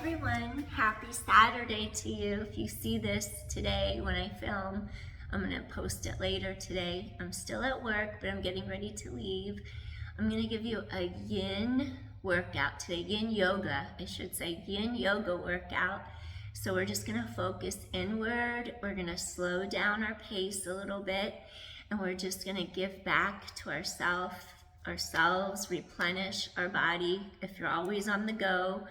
everyone, happy Saturday to you. If you see this today when I film, I'm going to post it later today. I'm still at work, but I'm getting ready to leave. I'm going to give you a yin workout today, yin yoga, I should say, yin yoga workout. So we're just going to focus inward. We're going to slow down our pace a little bit, and we're just going to give back to ourselves, replenish our body. If you're always on the go,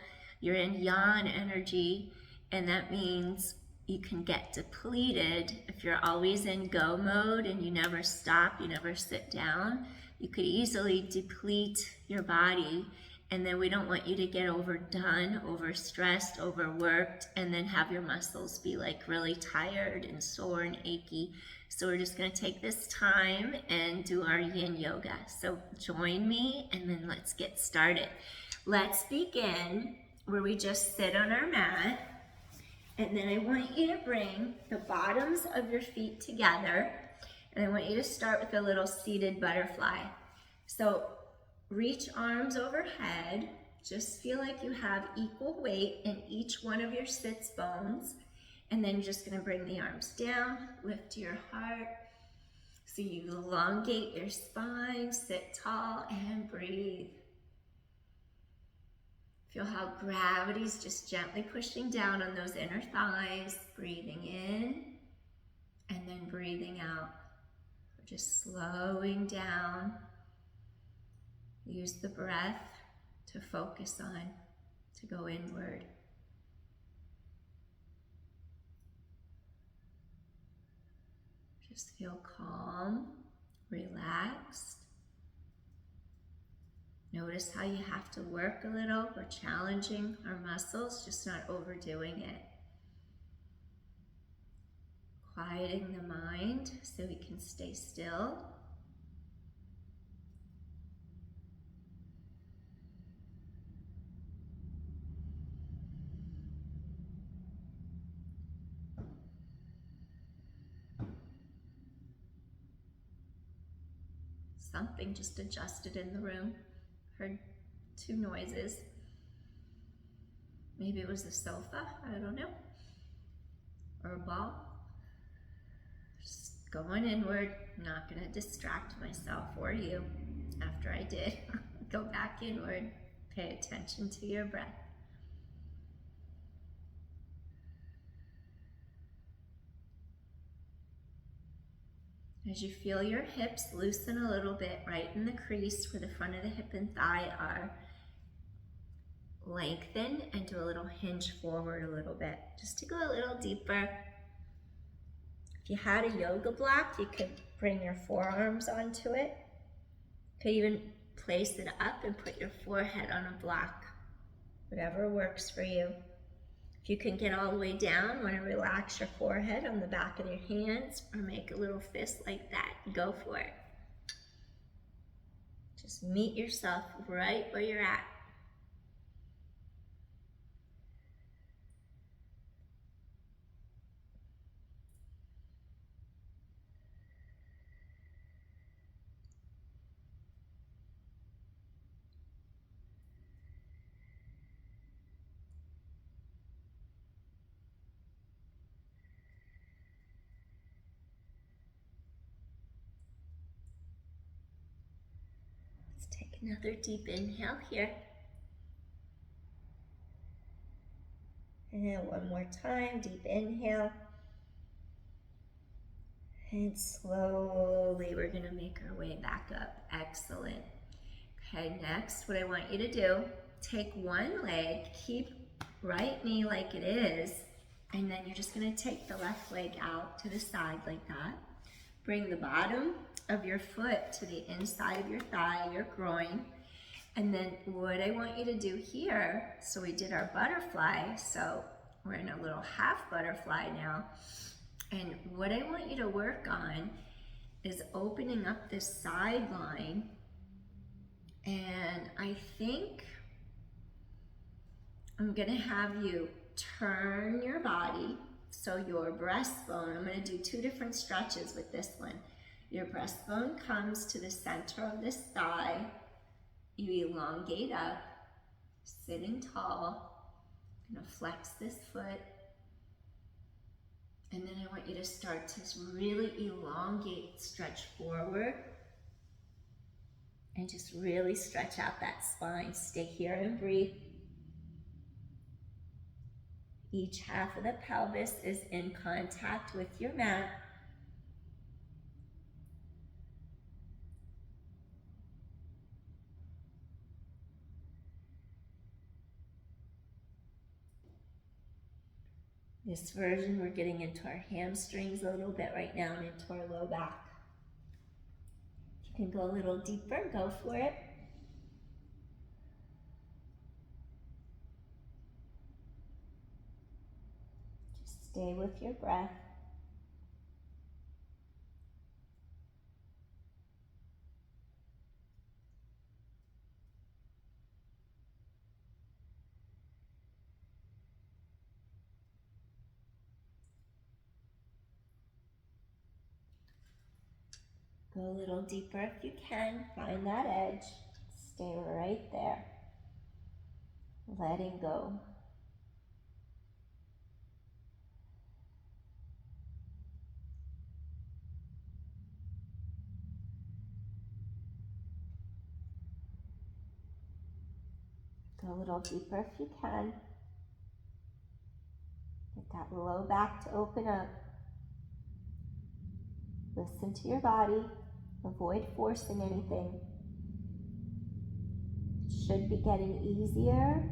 you're in yang energy, and that means you can get depleted. If you're always in go mode and you never stop, you never sit down, you could easily deplete your body, and then we don't want you to get overdone, overstressed, overworked, and then have your muscles be like really tired and sore and achy. So we're just going to take this time and do our yin yoga. So join me, and then let's get started. Let's begin where we just sit on our mat, and then I want you to bring the bottoms of your feet together, and I want you to start with a little seated butterfly. So reach arms overhead. Just feel like you have equal weight in each one of your sits bones. And then you're just going to bring the arms down, lift your heart. So you elongate your spine, sit tall, and breathe. Feel how gravity's just gently pushing down on those inner thighs. Breathing in, and then breathing out. We're just slowing down. Use the breath to focus on, to go inward. Just feel calm, relaxed. Notice how you have to work a little. We're challenging our muscles, just not overdoing it. Quieting the mind so we can stay still. Something just adjusted in the room. Heard two noises. Maybe it was the sofa, I don't know. Or a ball. Just going inward. I'm not gonna distract myself or you after I did. Go back inward. Pay attention to your breath. As you feel your hips loosen a little bit right in the crease where the front of the hip and thigh are, lengthen and do a little hinge forward a little bit, just to go a little deeper. If you had a yoga block, you could bring your forearms onto it. You could even place it up and put your forehead on a block, whatever works for you. If you can get all the way down, want to relax your forehead on the back of your hands, or make a little fist like that, go for it. Just meet yourself right where you're at. Let's take another deep inhale here. And one more time, deep inhale. And slowly we're gonna make our way back up. Excellent. Okay, next what I want you to do, take one leg, keep right knee like it is, and then you're just gonna take the left leg out to the side like that. Bring the bottom of your foot to the inside of your thigh, your groin. And then what I want you to do here, so we did our butterfly, so we're in a little half butterfly now. And what I want you to work on is opening up this side line. And I think I'm gonna have you turn your body, so your breastbone, I'm gonna do two different stretches with this one. Your breastbone comes to the center of this thigh. You elongate up, sitting tall, I'm gonna flex this foot. And then I want you to start to really elongate, stretch forward. And just really stretch out that spine. Stay here and breathe. Each half of the pelvis is in contact with your mat. This version, we're getting into our hamstrings a little bit right now and into our low back. If you can go a little deeper, go for it. Just stay with your breath. Go a little deeper if you can. Find that edge. Stay right there. Letting go. Go a little deeper if you can. Get that low back to open up. Listen to your body. Avoid forcing anything. It should be getting easier.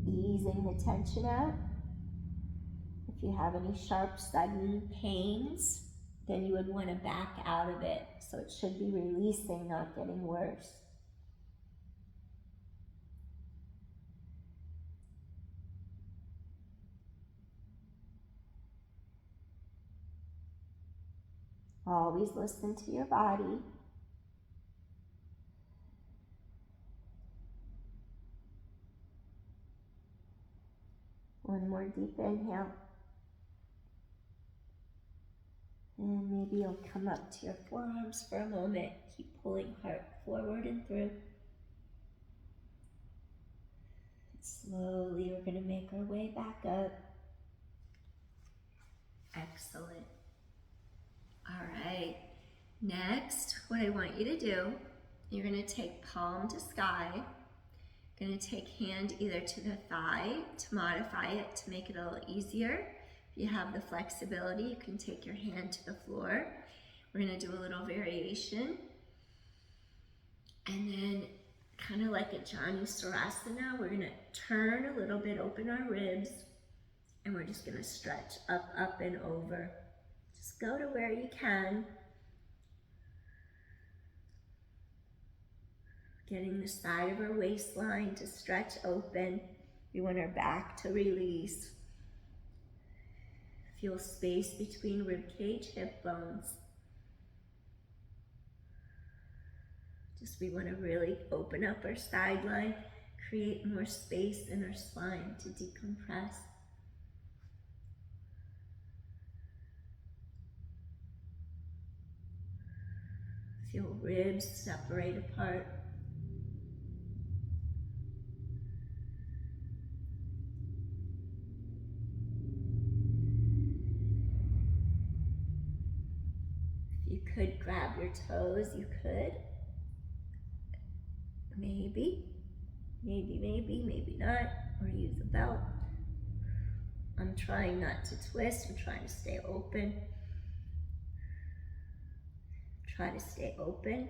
Easing the tension out. If you have any sharp, sudden pains, then you would want to back out of it. So it should be releasing, not getting worse. Always listen to your body. One more deep inhale. And maybe you'll come up to your forearms for a moment. Keep pulling heart forward and through. Slowly, we're going to make our way back up. Excellent. All right. Next, what I want you to do, you're going to take palm to sky. Going to take hand either to the thigh to modify it to make it a little easier. If you have the flexibility, you can take your hand to the floor. We're going to do a little variation. And then kind of like a Janu Sarasana, we're going to turn a little bit, open our ribs, and we're just going to stretch up, up, and over. Just go to where you can. Getting the side of our waistline to stretch open. We want our back to release. Feel space between rib cage, hip bones. Just we want to really open up our sideline, create more space in our spine to decompress. Feel ribs separate apart. If you could grab your toes, you could. Maybe not, or use a belt. I'm trying not to twist, I'm trying to stay open. Try to stay open.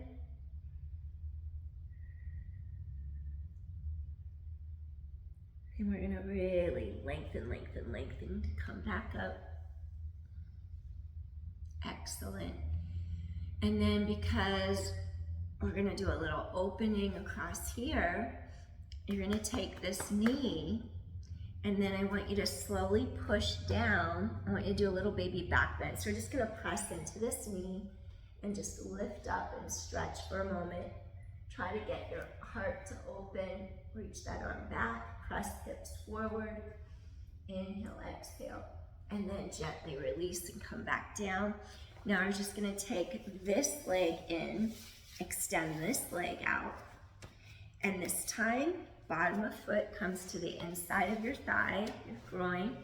And we're gonna really lengthen to come back up. Excellent. And then because we're gonna do a little opening across here, you're gonna take this knee, and then I want you to slowly push down. I want you to do a little baby back bend. So we're just gonna press into this knee and just lift up and stretch for a moment. Try to get your heart to open. Reach that arm back, press hips forward. Inhale, exhale, and then gently release and come back down. Now we're just gonna take this leg in, extend this leg out, and this time bottom of foot comes to the inside of your thigh, your groin.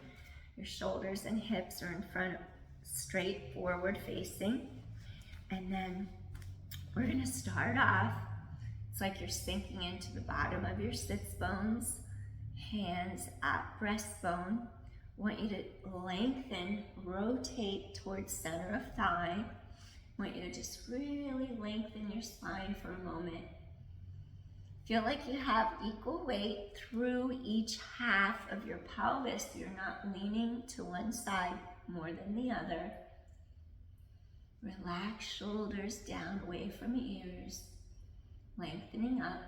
Your shoulders and hips are in front, straight forward facing. And then we're gonna start off, it's like you're sinking into the bottom of your sits bones, hands at breastbone. I want you to lengthen, rotate towards center of thigh. I want you to just really lengthen your spine for a moment. Feel like you have equal weight through each half of your pelvis. You're not leaning to one side more than the other. Relax shoulders down away from ears, lengthening up.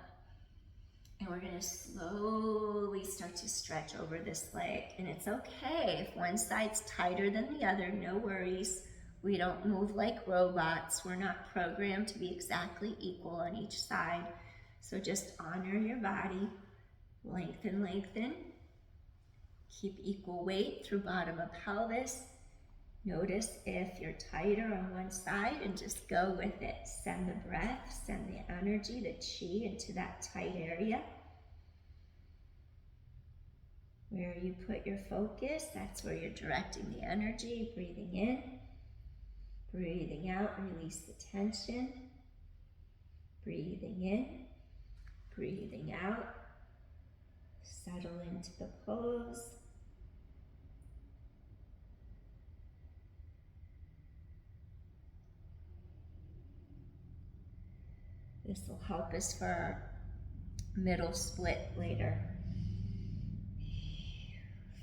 And we're gonna slowly start to stretch over this leg. And it's okay if one side's tighter than the other, no worries. We don't move like robots. We're not programmed to be exactly equal on each side. So just honor your body, lengthen, lengthen. Keep equal weight through bottom of pelvis. Notice if you're tighter on one side and just go with it. Send the breath, send the energy, the chi into that tight area. Where you put your focus, that's where you're directing the energy. Breathing in, breathing out, release the tension. Breathing in, breathing out. Settle into the pose. This will help us for our middle split later.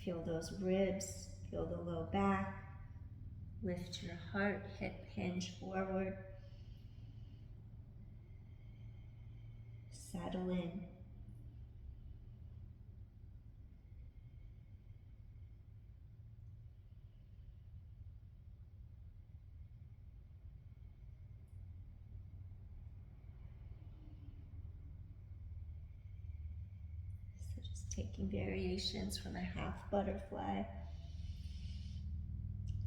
Feel those ribs, feel the low back. Lift your heart, hip hinge forward. Settle in. So just taking variations from a half butterfly.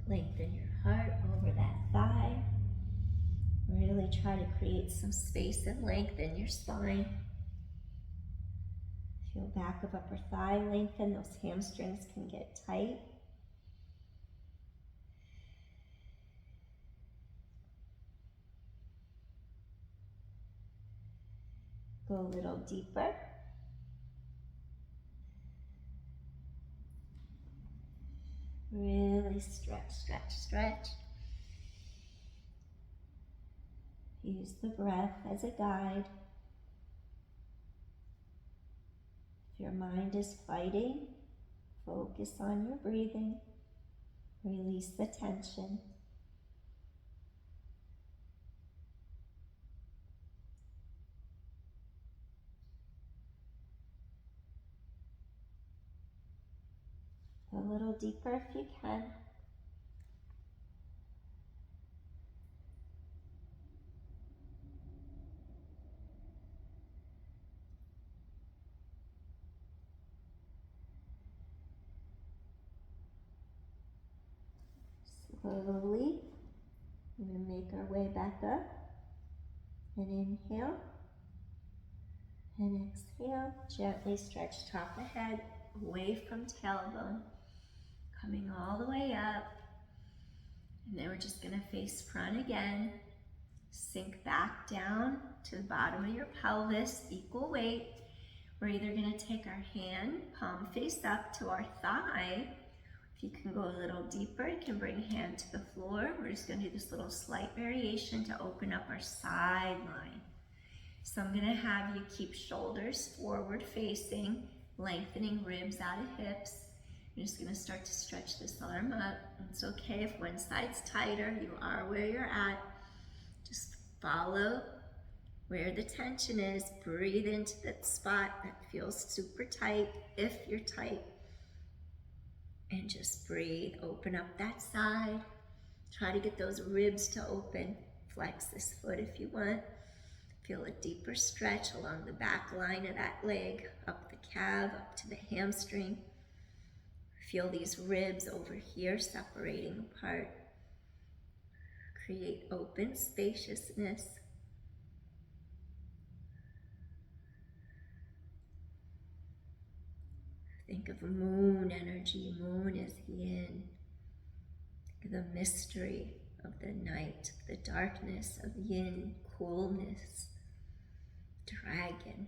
Lengthen your heart over that thigh. Really try to create some space and length in your spine. Feel back of upper thigh lengthen. Those hamstrings can get tight. Go a little deeper. Really stretch, stretch, stretch. Use the breath as a guide. If your mind is fighting, focus on your breathing. Release the tension. A little deeper if you can. Slowly, we're going to make our way back up. And inhale. And exhale. Gently stretch top of head away from tailbone. Coming all the way up. And then we're just going to face front again. Sink back down to the bottom of your pelvis, equal weight. We're either going to take our hand, palm face up to our thigh. If you can go a little deeper, you can bring hand to the floor. We're just going to do this little slight variation to open up our side line. So I'm going to have you keep shoulders forward facing, lengthening ribs out of hips. I'm just going to start to stretch this arm up. It's okay if one side's tighter, you are where you're at. Just follow where the tension is. Breathe into that spot that feels super tight if you're tight. And just breathe, open up that side. Try to get those ribs to open. Flex this foot if you want. Feel a deeper stretch along the back line of that leg, up the calf, up to the hamstring. Feel these ribs over here separating apart. Create open spaciousness. Think of moon energy. Moon is yin. Think of the mystery of the night, the darkness of yin, coolness, dragon.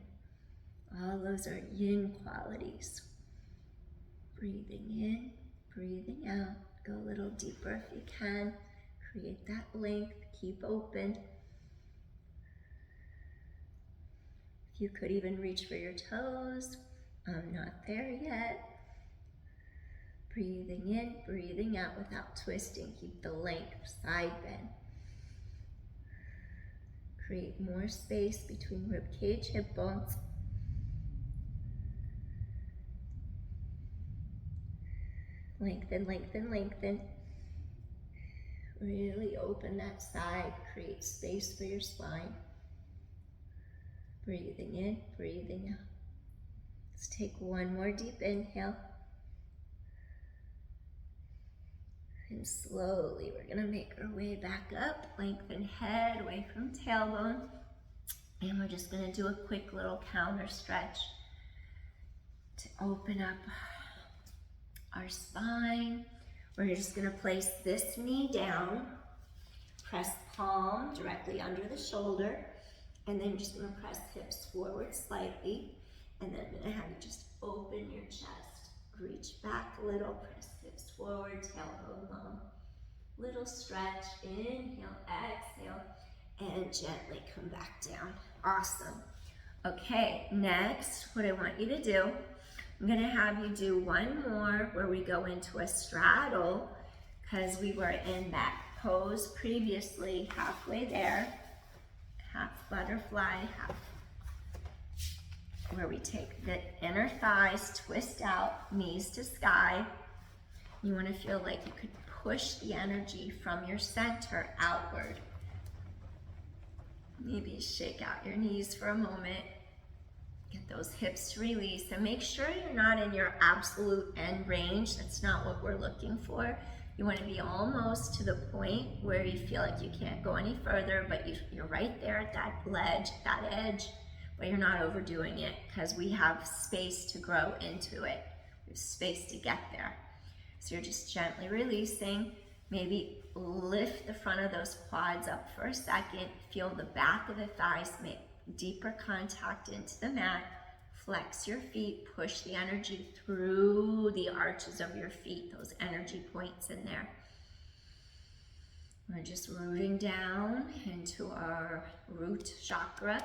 All those are yin qualities. Breathing in, breathing out. Go a little deeper if you can. Create that length. Keep open. If you could even reach for your toes. I'm not there yet. Breathing in, breathing out without twisting. Keep the length, side bend. Create more space between rib cage, hip bones. Lengthen, lengthen, lengthen. Really open that side. Create space for your spine. Breathing in, breathing out. Let's take one more deep inhale. And slowly we're gonna make our way back up. Lengthen head away from tailbone. And we're just gonna do a quick little counter stretch to open up our spine. We're just gonna place this knee down, press palm directly under the shoulder, and then just gonna press hips forward slightly. And then I'm gonna have you just open your chest. Reach back a little, press hips forward, tailbone long. Little stretch, inhale, exhale, and gently come back down. Awesome. Okay, next, what I want you to do, I'm gonna have you do one more where we go into a straddle, because we were in that pose previously, halfway there, half butterfly, half, where we take the inner thighs, twist out, knees to sky. You wanna feel like you could push the energy from your center outward. Maybe shake out your knees for a moment. Get those hips to release, and make sure you're not in your absolute end range. That's not what we're looking for. You want to be almost to the point where you feel like you can't go any further, but you're right there at that ledge, that edge, but you're not overdoing it, because we have space to grow into it. We have space to get there. So you're just gently releasing. Maybe lift the front of those quads up for a second. Feel the back of the thighs make deeper contact into the mat. Flex your feet, push the energy through the arches of your feet, those energy points in there. We're just rooting down into our root chakra,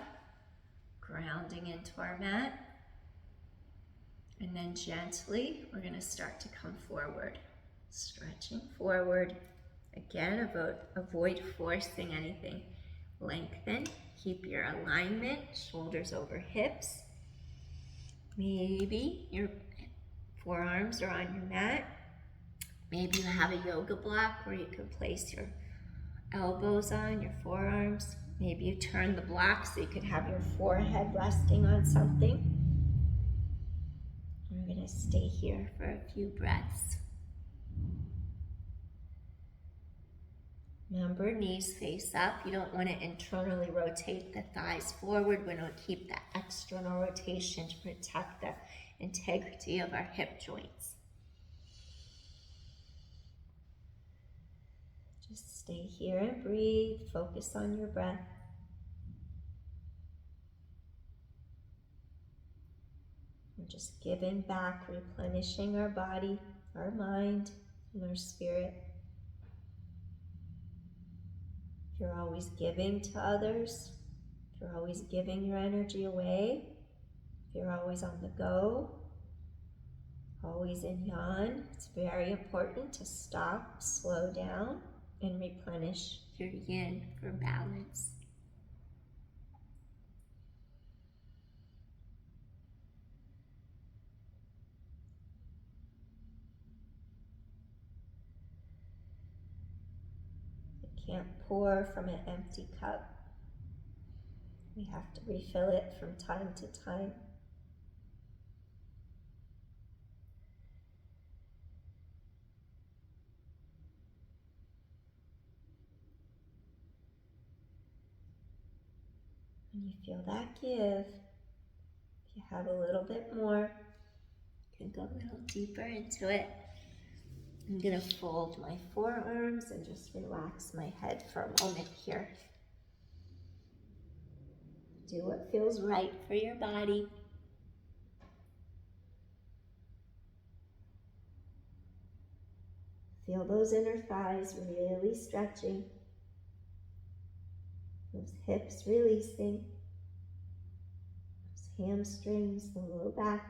grounding into our mat. And then gently, we're gonna start to come forward, stretching forward. Again, avoid forcing anything. Lengthen, keep your alignment, shoulders over hips. Maybe your forearms are on your mat. Maybe you have a yoga block where you can place your elbows on, your forearms. Maybe you turn the block so you could have your forehead resting on something. We're gonna stay here for a few breaths. Remember, knees face up. You don't want to internally rotate the thighs forward. We want to keep that external rotation to protect the integrity of our hip joints. Just stay here and breathe. Focus on your breath. We're just giving back, replenishing our body, our mind, and our spirit. If you're always giving to others, if you're always giving your energy away, if you're always on the go, always in yan, it's very important to stop, slow down, and replenish your yin for balance. You can't pour from an empty cup. We have to refill it from time to time. When you feel that give, if you have a little bit more, you And go a little deeper into it. I'm gonna fold my forearms and just relax my head for a moment here. Do what feels right for your body. Feel those inner thighs really stretching. Those hips releasing. Those hamstrings, the low back.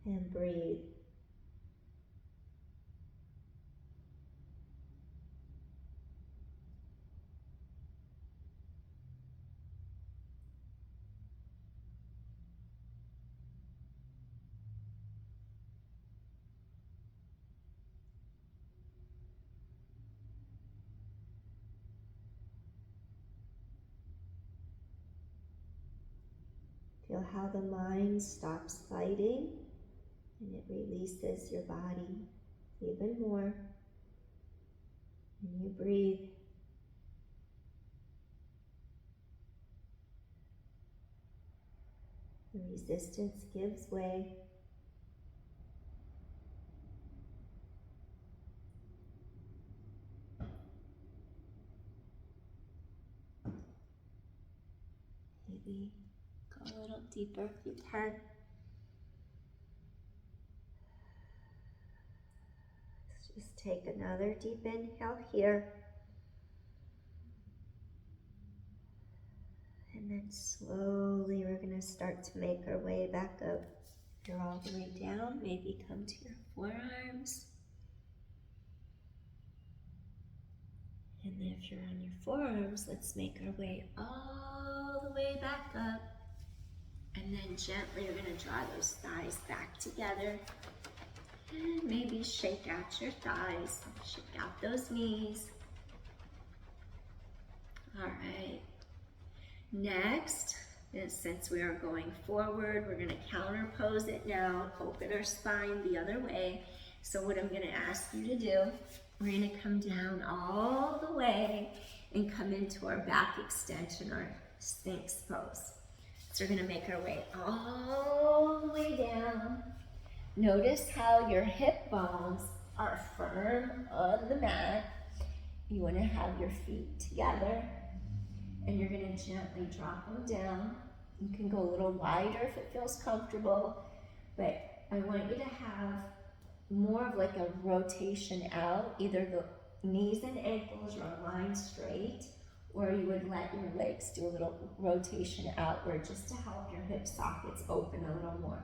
And breathe. Feel how the mind stops fighting and it releases your body even more. And you breathe. The resistance gives way. Maybe go a little deeper if you can. Just take another deep inhale here. And then slowly we're going to start to make our way back up. If you're all the way down, maybe come to your forearms. And then if you're on your forearms, let's make our way all the way back up. And then gently we're going to draw those thighs back together. And maybe shake out your thighs, shake out those knees. All right. Next, since we are going forward, we're going to counter pose it now, open our spine the other way. So what I'm going to ask you to do, we're going to come down all the way and come into our back extension, our Sphinx pose. So we're going to make our way all the way down. Notice how your hip bones are firm on the mat. You want to have your feet together. And you're going to gently drop them down. You can go a little wider if it feels comfortable, but I want you to have more of like a rotation out. Either the knees and ankles are aligned straight, or you would let your legs do a little rotation outward just to help your hip sockets open a little more.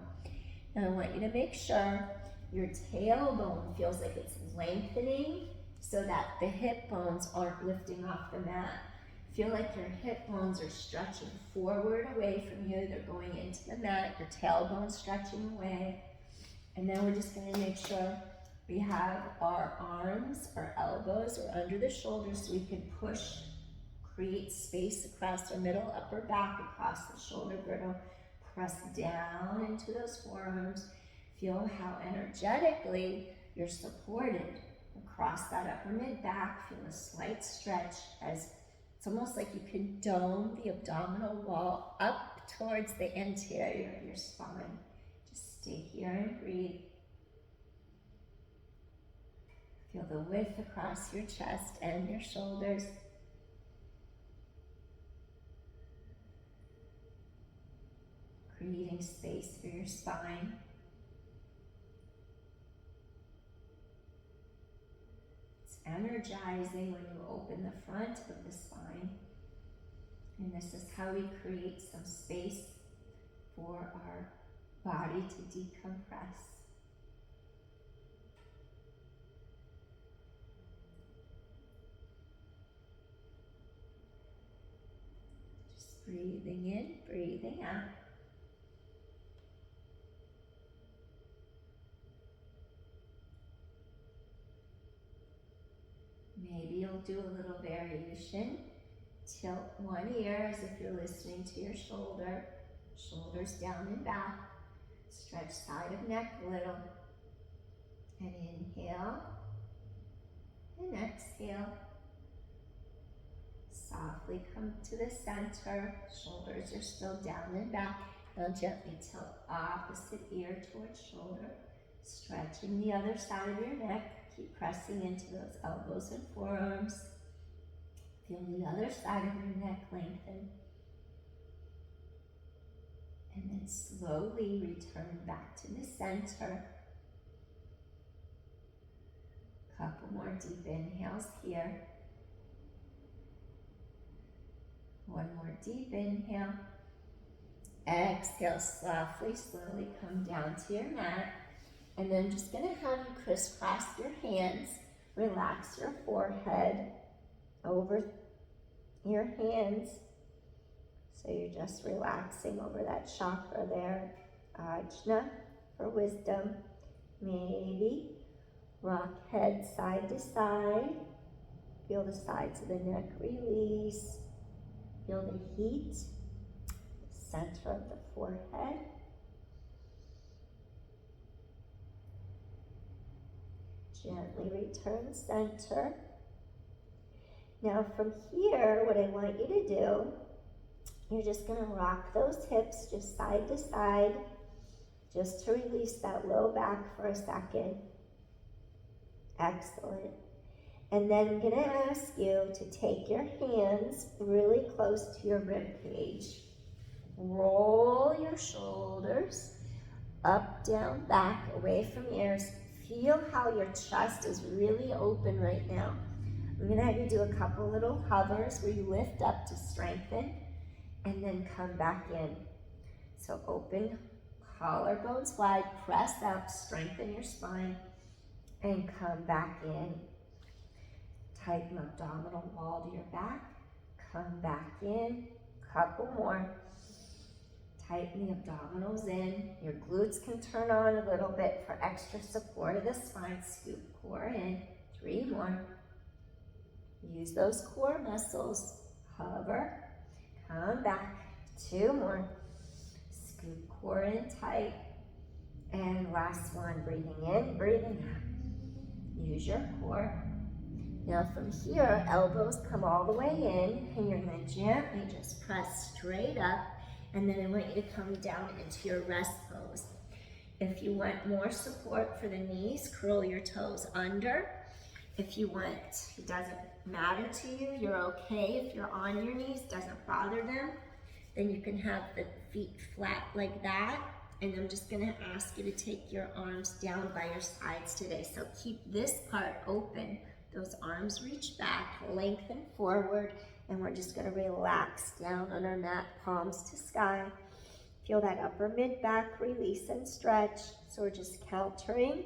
Now I want you to make sure your tailbone feels like it's lengthening so that the hip bones aren't lifting off the mat. Feel like your hip bones are stretching forward away from you. They're going into the mat. Your tailbone's stretching away. And then we're just going to make sure we have our arms, our elbows are under the shoulders so we can push, create space across our middle upper back, across the shoulder girdle. Press down into those forearms. Feel how energetically you're supported across that upper mid back. Feel a slight stretch as it's almost like you can dome the abdominal wall up towards the interior of your spine. Just stay here and breathe. Feel the width across your chest and your shoulders. Creating space for your spine. It's energizing when you open the front of the spine. And this is how we create some space for our body to decompress. Just breathing in, breathing out. Maybe you'll do a little variation. Tilt one ear as if you're listening to your shoulder. Shoulders down and back. Stretch side of neck a little. And inhale. And exhale. Softly come to the center. Shoulders are still down and back. Now gently tilt opposite ear towards shoulder, stretching the other side of your neck. Keep pressing into those elbows and forearms. Feel the other side of your neck lengthen. And then slowly return back to the center. Couple more deep inhales here. One more deep inhale. Exhale, softly, slowly come down to your mat. And then just gonna have you crisscross your hands. Relax your forehead over your hands. So you're just relaxing over that chakra there. Ajna for wisdom. Maybe rock head side to side. Feel the sides of the neck release. Feel the heat, center of the forehead. Gently return center. Now from here, what I want you to do, you're just gonna rock those hips just side to side, just to release that low back for a second. Excellent. And then I'm gonna ask you to take your hands really close to your rib cage. Roll your shoulders up, down, back, away from ears. Feel how your chest is really open right now. I'm gonna have you do a couple little hovers where you lift up to strengthen and then come back in. So open, collarbones wide, press up, strengthen your spine, and come back in. Tighten abdominal wall to your back, come back in, couple more. Tighten the abdominals in. Your glutes can turn on a little bit for extra support of the spine. Scoop core in. 3 more. Use those core muscles. Hover. Come back. 2 more. Scoop core in tight. And last one. Breathing in, breathing out. Use your core. Now from here, elbows come all the way in, and you're going to gently just press straight up. And then I want you to come down into your rest pose. If you want more support for the knees, curl your toes under. If you want, it doesn't matter to you, you're okay if you're on your knees, doesn't bother them, then you can have the feet flat like that. And I'm just gonna ask you to take your arms down by your sides today. So keep this part open. Those arms reach back, lengthen forward, and we're just gonna relax down on our mat, palms to sky. Feel that upper mid-back release and stretch. So we're just countering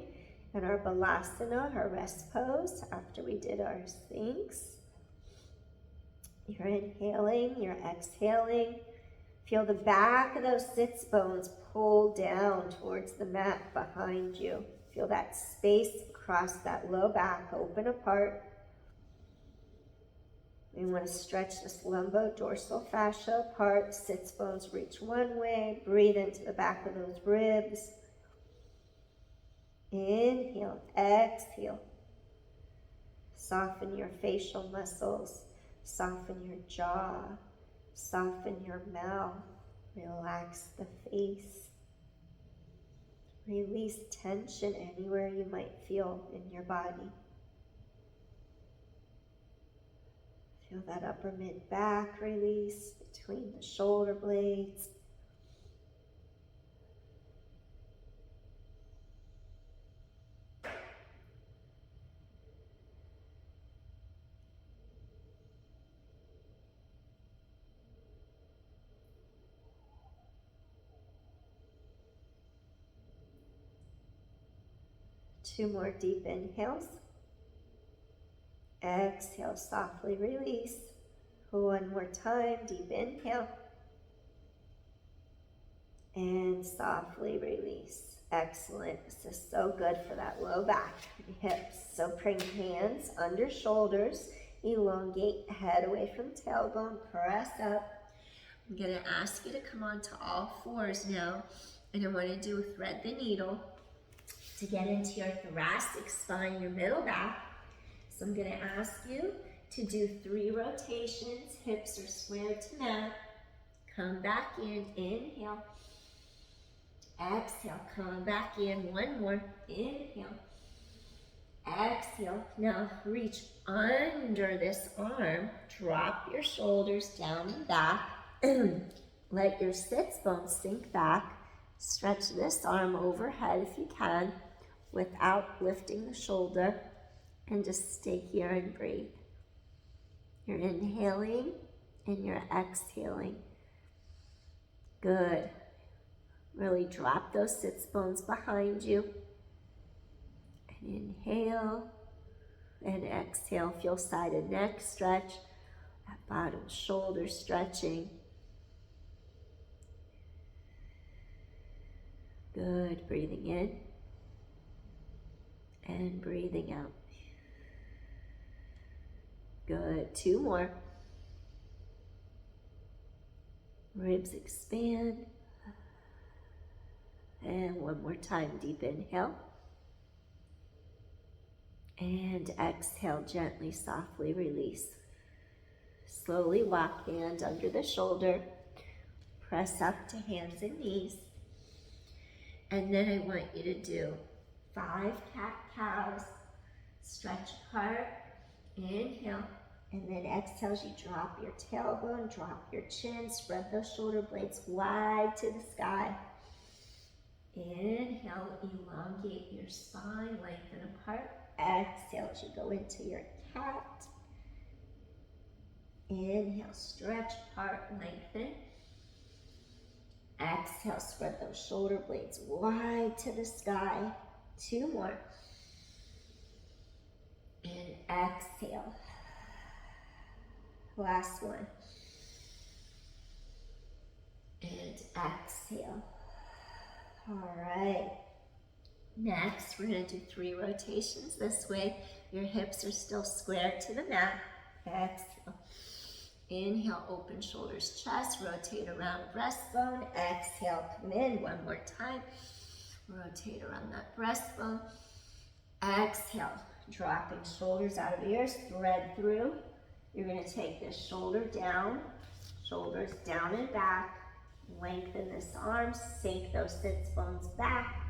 in our balasana, our rest pose, after we did our Sphinx. You're inhaling, you're exhaling. Feel the back of those sits bones pull down towards the mat behind you. Feel that space across that low back, open apart. We want to stretch this lumbo-dorsal fascia apart. Sits bones reach one way. Breathe into the back of those ribs. Inhale, exhale. Soften your facial muscles. Soften your jaw. Soften your mouth. Relax the face. Release tension anywhere you might feel in your body. Feel that upper mid-back release between the shoulder blades. Two more deep inhales. Exhale, softly release. One more time, deep inhale. And softly release. Excellent. This is so good for that low back and hips. So bring hands under shoulders. Elongate head away from tailbone. Press up. I'm going to ask you to come onto all fours now. And I want to do thread the needle to get into your thoracic spine, your middle back. So I'm going to ask you to do 3 rotations. Hips are squared to mat. Come back in. Inhale. Exhale, come back in. One more. Inhale. Exhale. Now reach under this arm. Drop your shoulders down and back. Let your sits bones sink back. Stretch this arm overhead if you can without lifting the shoulder. And just stay here and breathe. You're inhaling and you're exhaling. Good. Really drop those sits bones behind you. And inhale and exhale. Feel side and neck stretch. That bottom shoulder stretching. Good. Breathing in and breathing out. Good. Two more. Ribs expand. And one more time. Deep inhale. And exhale, gently, softly release. Slowly walk hand under the shoulder. Press up to hands and knees. And then I want you to do 5 cat-cows. Stretch apart. Inhale. And then exhale as you drop your tailbone, drop your chin, spread those shoulder blades wide to the sky. Inhale, elongate your spine, lengthen apart. Exhale as you go into your cat. Inhale, stretch apart, lengthen. Exhale, spread those shoulder blades wide to the sky. 2 more. And exhale. Last one. And exhale. All right. Next, we're going to do 3 rotations this way. Your hips are still squared to the mat. Exhale. Inhale, open shoulders, chest. Rotate around breastbone. Exhale, come in. One more time. Rotate around that breastbone. Exhale, dropping shoulders out of ears. Thread through. You're going to take this shoulder down. Shoulders down and back. Lengthen this arm. Sink those sits bones back.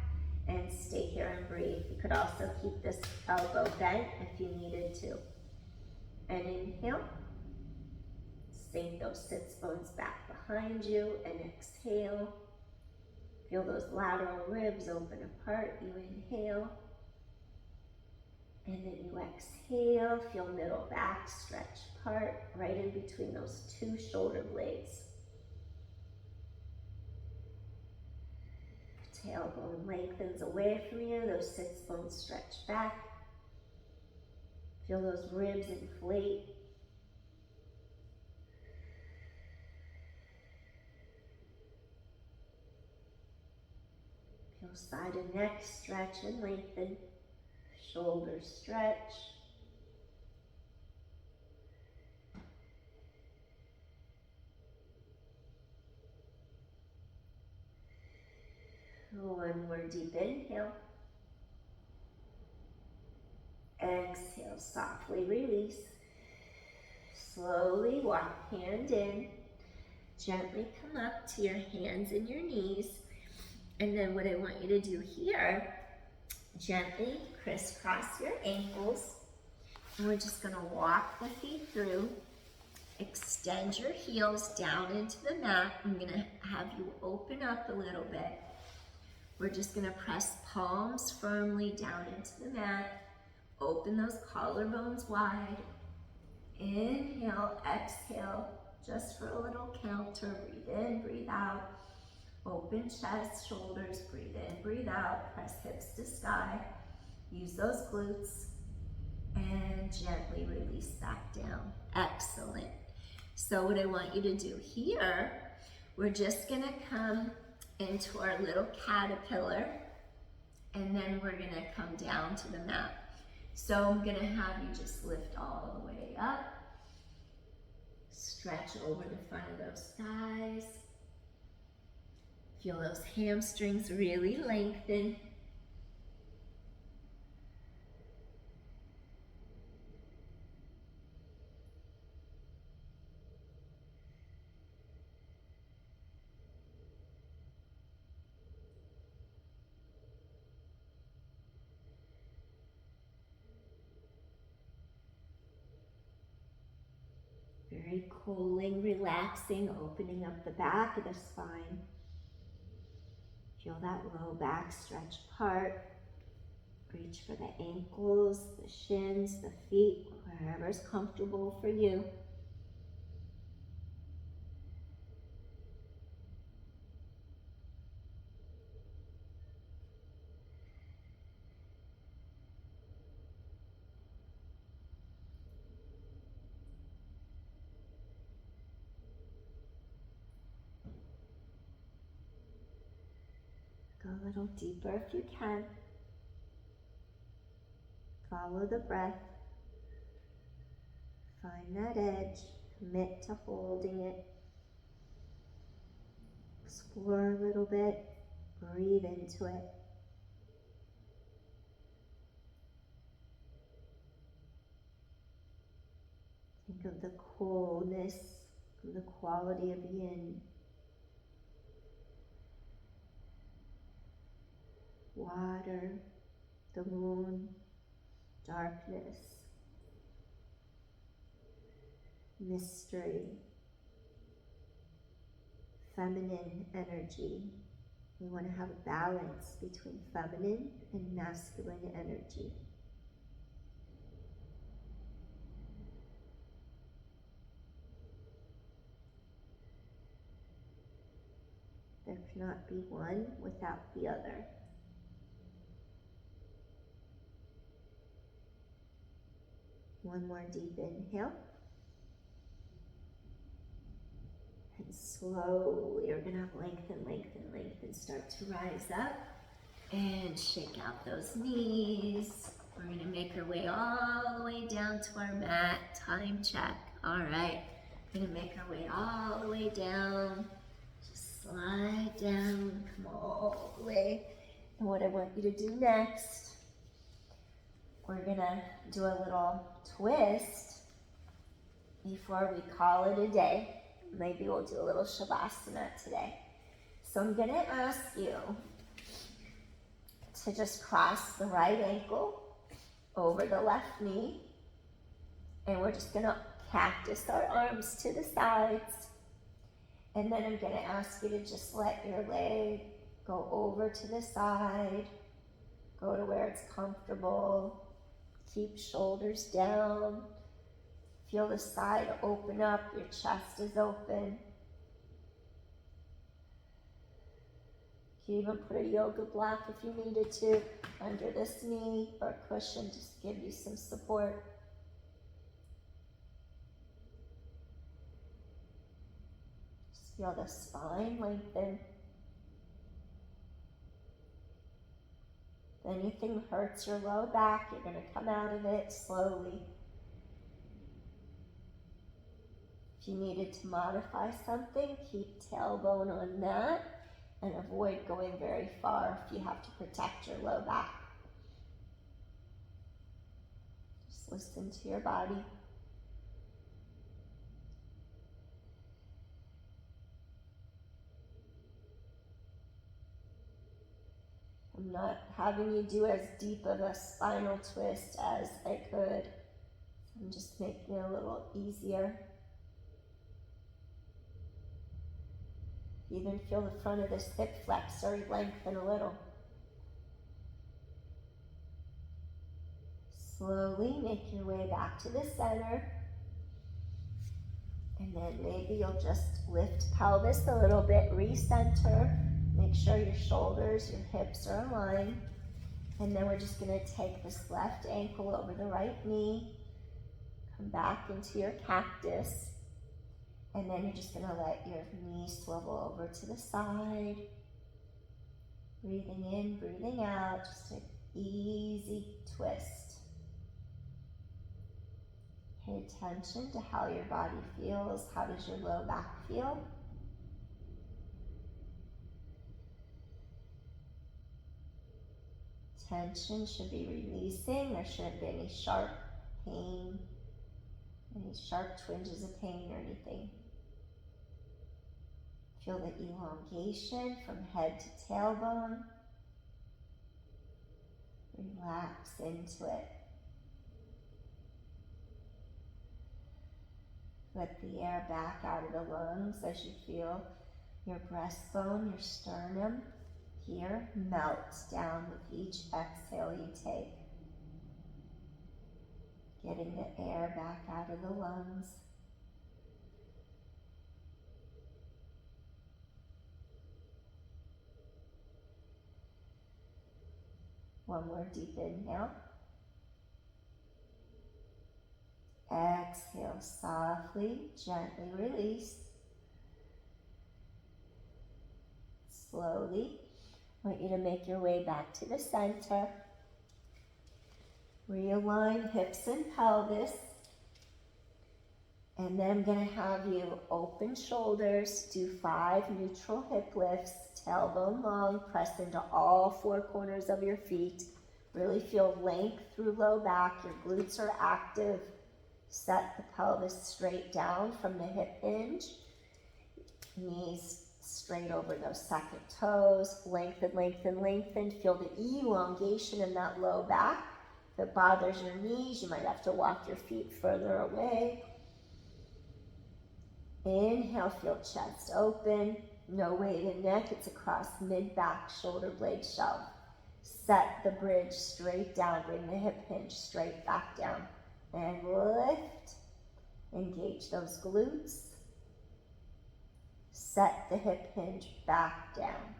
And stay here and breathe. You could also keep this elbow bent if you needed to. And inhale. Sink those sits bones back behind you. And exhale. Feel those lateral ribs open apart. You inhale. And then you exhale. Feel middle back stretch apart. Right in between those 2 shoulder blades. Tailbone lengthens away from you. Those sits bones stretch back. Feel those ribs inflate. Feel side and neck stretch and lengthen. Shoulders stretch. One more deep inhale. Exhale, softly release. Slowly walk hand in. Gently come up to your hands and your knees. And then what I want you to do here, gently crisscross your ankles. And we're just going to walk the feet through. Extend your heels down into the mat. I'm going to have you open up a little bit. We're just going to press palms firmly down into the mat. Open those collarbones wide. Inhale, exhale, just for a little counter. Breathe in, breathe out. Open chest, shoulders, breathe in, breathe out. Press hips to sky. Use those glutes. And gently release back down. Excellent. So what I want you to do here, we're just going to come into our little caterpillar, and then we're going to come down to the mat. So I'm going to have you just lift all the way up. Stretch over the front of those thighs. Feel those hamstrings really lengthen. Very cooling, relaxing, opening up the back of the spine. Feel that low back stretch apart. Reach for the ankles, the shins, the feet, wherever's comfortable for you. Go a little deeper if you can. Follow the breath. Find that edge. Commit to holding it. Explore a little bit. Breathe into it. Think of the coolness, of the quality of yin. Water, the moon, darkness, mystery, feminine energy. We want to have a balance between feminine and masculine energy. There cannot be one without the other. One more deep inhale. And slowly we're going to lengthen, lengthen, lengthen. Start to rise up and shake out those knees. We're going to make our way all the way down to our mat. Time check. All right. We're going to make our way all the way down. Just slide down. Come all the way. And what I want you to do next, we're going to do a little twist before we call it a day. Maybe we'll do a little shavasana today. So I'm going to ask you to just cross the right ankle over the left knee. And we're just going to cactus our arms to the sides. And then I'm going to ask you to just let your leg go over to the side. Go to where it's comfortable. Keep shoulders down. Feel the side open up. Your chest is open. You can even put a yoga block if you needed to under this knee or a cushion just to give you some support. Just feel the spine lengthen. If anything hurts your low back, you're going to come out of it slowly. If you needed to modify something, keep tailbone on mat and avoid going very far if you have to protect your low back. Just listen to your body. I'm not having you do as deep of a spinal twist as I could. I'm just making it a little easier. Even feel the front of this hip flexor lengthen a little. Slowly make your way back to the center. And then maybe you'll just lift pelvis a little bit, recenter. Make sure your shoulders, your hips are aligned. And then we're just going to take this left ankle over the right knee. Come back into your cactus. And then you're just going to let your knee swivel over to the side. Breathing in, breathing out. Just an easy twist. Pay attention to how your body feels. How does your low back feel? Tension should be releasing. There shouldn't be any sharp pain, any sharp twinges of pain or anything. Feel the elongation from head to tailbone. Relax into it. Let the air back out of the lungs as you feel your breastbone, your sternum here melt down with each exhale you take. Getting the air back out of the lungs. One more deep inhale. Exhale softly, gently release. Slowly, I want you to make your way back to the center. Realign hips and pelvis. And then I'm going to have you open shoulders, do 5 neutral hip lifts, tailbone long, press into all 4 corners of your feet. Really feel length through low back, your glutes are active. Set the pelvis straight down from the hip hinge. Knees straight over those second toes. Lengthen, lengthen, lengthen. Feel the elongation in that low back. If it bothers your knees, you might have to walk your feet further away. Inhale, feel chest open. No weight in neck. It's across mid-back, shoulder blade shove. Set the bridge straight down. Bring the hip hinge straight back down. And lift. Engage those glutes. Set the hip hinge back down.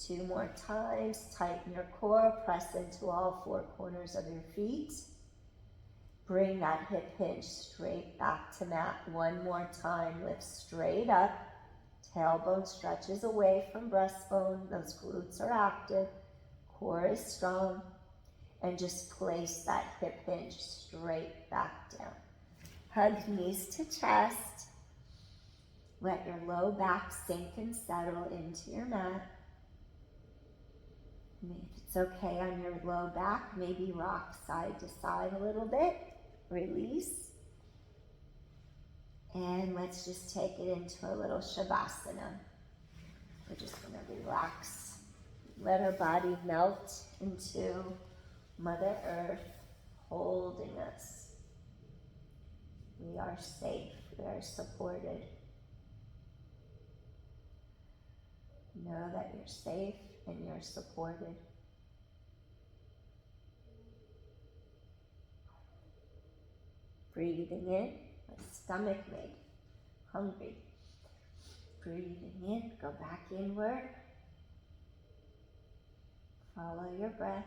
2 more times. Tighten your core. Press into all 4 corners of your feet. Bring that hip hinge straight back to mat. 1 more time. Lift straight up. Tailbone stretches away from breastbone. Those glutes are active. Core is strong. And just place that hip hinge straight back down. Hug knees to chest. Let your low back sink and settle into your mat. If it's okay on your low back, maybe rock side to side a little bit. Release. And let's just take it into a little Shavasana. We're just going to relax. Let our body melt into Mother Earth, holding us. We are safe. We are supported. Know that you're safe and you're supported. Breathing in, my stomach made hungry. Breathing in, go back inward. Follow your breath.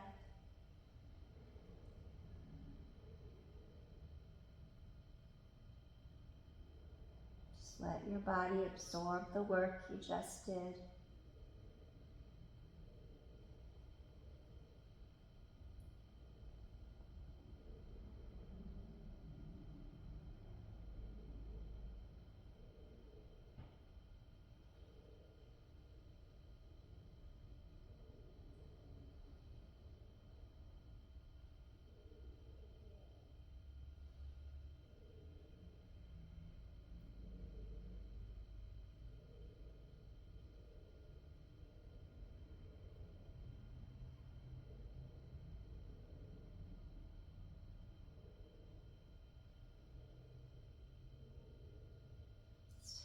Just let your body absorb the work you just did.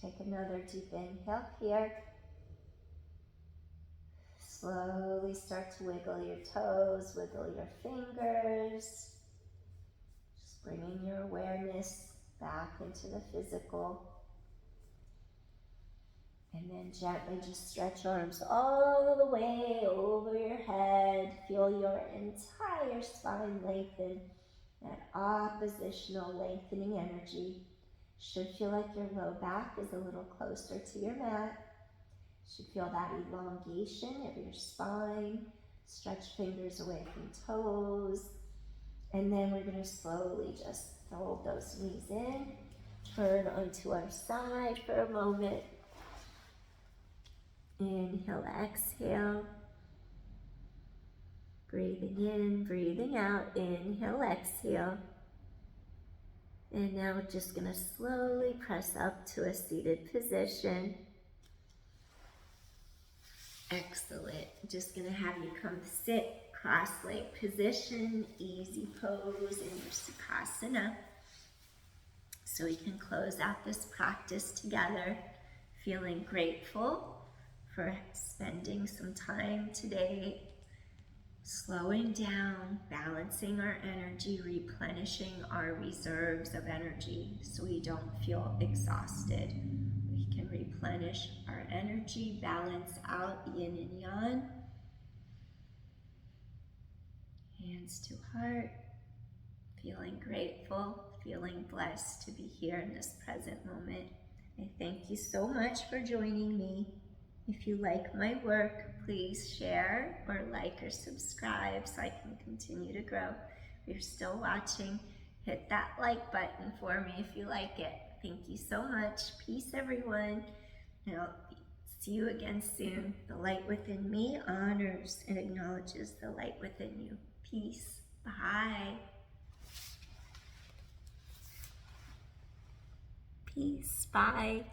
Take another deep inhale here. Slowly start to wiggle your toes, wiggle your fingers. Just bringing your awareness back into the physical. And then gently just stretch arms all the way over your head. Feel your entire spine lengthen. That oppositional lengthening energy. Should feel like your low back is a little closer to your mat. Should feel that elongation of your spine. Stretch fingers away from toes. And then we're going to slowly just fold those knees in. Turn onto our side for a moment. Inhale, exhale. Breathing in, breathing out. Inhale, exhale. And now we're just going to slowly press up to a seated position. Excellent. Just going to have you come sit, cross-leg position, easy pose in your Sukhasana. So we can close out this practice together, feeling grateful for spending some time today, slowing down, balancing our energy, replenishing our reserves of energy so we don't feel exhausted. We can replenish our energy, balance out yin and yang. Hands to heart, feeling grateful, feeling blessed to be here in this present moment. I thank you so much for joining me. If you like my work, please share or like or subscribe so I can continue to grow. If you're still watching, hit that like button for me if you like it. Thank you so much. Peace, everyone. And I'll see you again soon. The light within me honors and acknowledges the light within you. Peace. Bye. Peace. Bye.